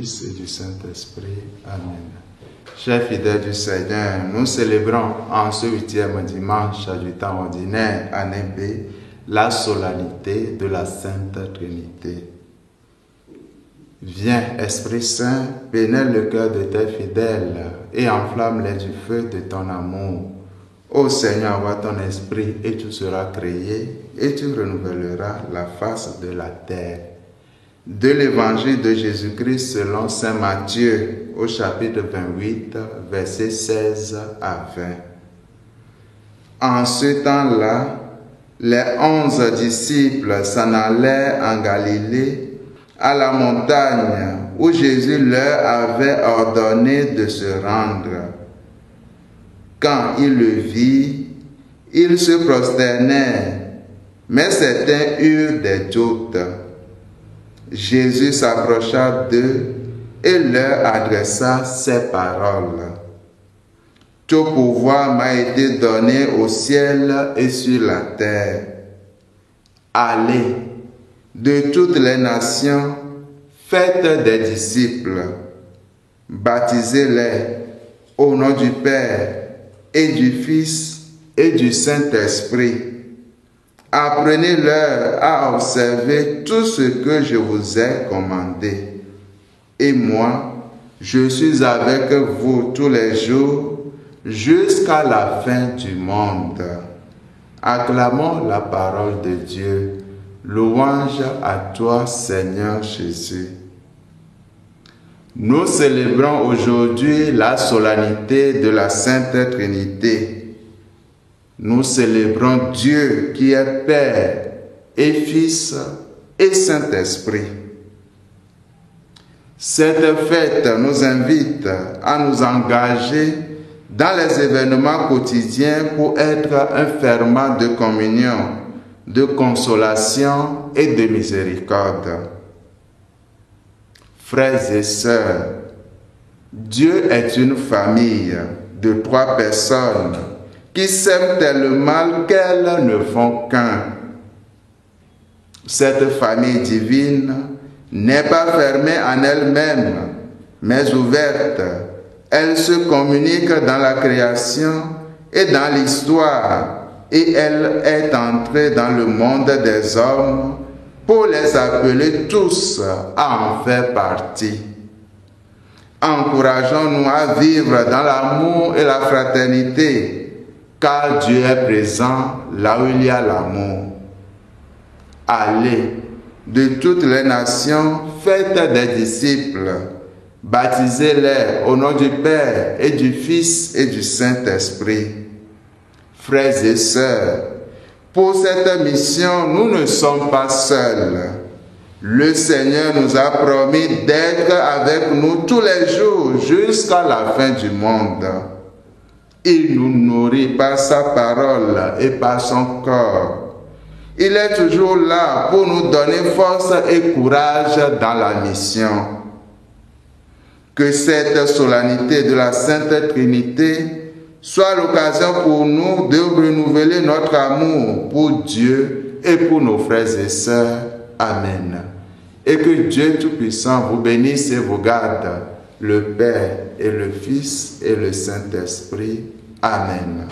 Fils et du Saint-Esprit. Amen. Chers fidèles du Seigneur, nous célébrons en ce 8e dimanche du temps ordinaire, année B, la solennité de la Sainte Trinité. Viens, Esprit Saint, pénètre le cœur de tes fidèles et enflamme-les du feu de ton amour. Ô Seigneur, envoie ton esprit et tout sera créé et tu renouvelleras la face de la terre. De l'évangile de Jésus-Christ selon saint Matthieu au chapitre 28, versets 16 à 20. En ce temps-là, les 11 disciples s'en allèrent en Galilée, à la montagne où Jésus leur avait ordonné de se rendre. Quand ils le virent, ils se prosternèrent, mais certains eurent des doutes. Jésus s'approcha d'eux et leur adressa ces paroles. Tout pouvoir m'a été donné au ciel et sur la terre. Allez de toutes les nations, faites des disciples, baptisez-les au nom du Père et du Fils et du Saint-Esprit. Apprenez-leur à observer tout ce que je vous ai commandé. Et moi, je suis avec vous tous les jours jusqu'à la fin du monde. Acclamons la parole de Dieu. Louange à toi, Seigneur Jésus. Nous célébrons aujourd'hui la solennité de la Sainte Trinité. Nous célébrons Dieu qui est Père et Fils et Saint-Esprit. Cette fête nous invite à nous engager dans les événements quotidiens pour être un ferment de communion, de consolation et de miséricorde. Frères et sœurs, Dieu est une famille de 3 personnes qui s'aiment tellement qu'elles ne font qu'un. Cette famille divine n'est pas fermée en elle-même, mais ouverte. Elle se communique dans la création et dans l'histoire, et elle est entrée dans le monde des hommes pour les appeler tous à en faire partie. Encourageons-nous à vivre dans l'amour et la fraternité, car Dieu est présent là où il y a l'amour. Allez de toutes les nations, faites des disciples, baptisez-les au nom du Père et du Fils et du Saint-Esprit. Frères et sœurs, pour cette mission, nous ne sommes pas seuls. Le Seigneur nous a promis d'être avec nous tous les jours jusqu'à la fin du monde. Il nous nourrit par sa parole et par son corps. Il est toujours là pour nous donner force et courage dans la mission. Que cette solennité de la Sainte Trinité soit l'occasion pour nous de renouveler notre amour pour Dieu et pour nos frères et sœurs. Amen. Et que Dieu Tout-Puissant vous bénisse et vous garde, le Père et le Fils et le Saint-Esprit. Amen.